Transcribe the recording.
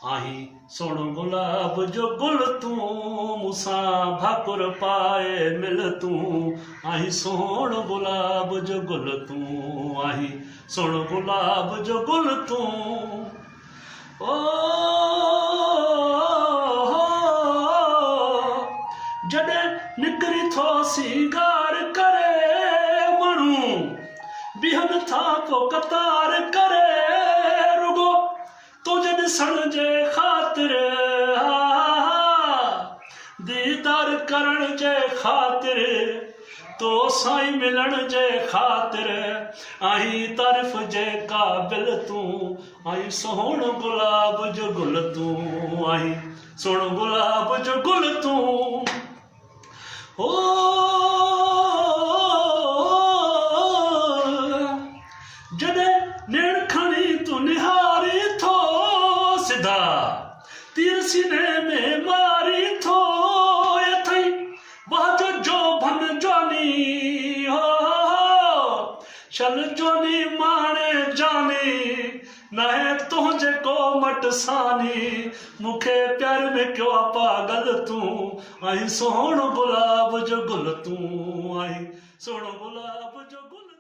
आही सोण गुलाब जो गुल तू मूसां भाकुर पाए मिल तू आही सोण गुलाब जो गुल तू आही सोण गुलाब जो गुल तू ओ जॾहिं निकिरी थो सिंगार करे माण्हू बीहनि था पोइ कतार करे रुगो तुझे ॾिसण जे ख़ातिर दीदार करण जे ख़ातिर तो साईं मिलण जे ख़ातिर आही तारीफ़ जे क़ाबिल तूं आही सोण गुलाब जो गुल तूं आही सोण गुलाब जो गुल तूं ओ जॾहिं नेण खणी तूं निहारी थो सिधा तीर सीने में मारी थो अथई बाजो जो भन जानी हो चल जोनी माणे जानी न है तुझे को मट सानी मुखे प्यार में क्यों पागल तू आई सोण गुलाब जो गुल तू आई सोण गुलाब जो गुल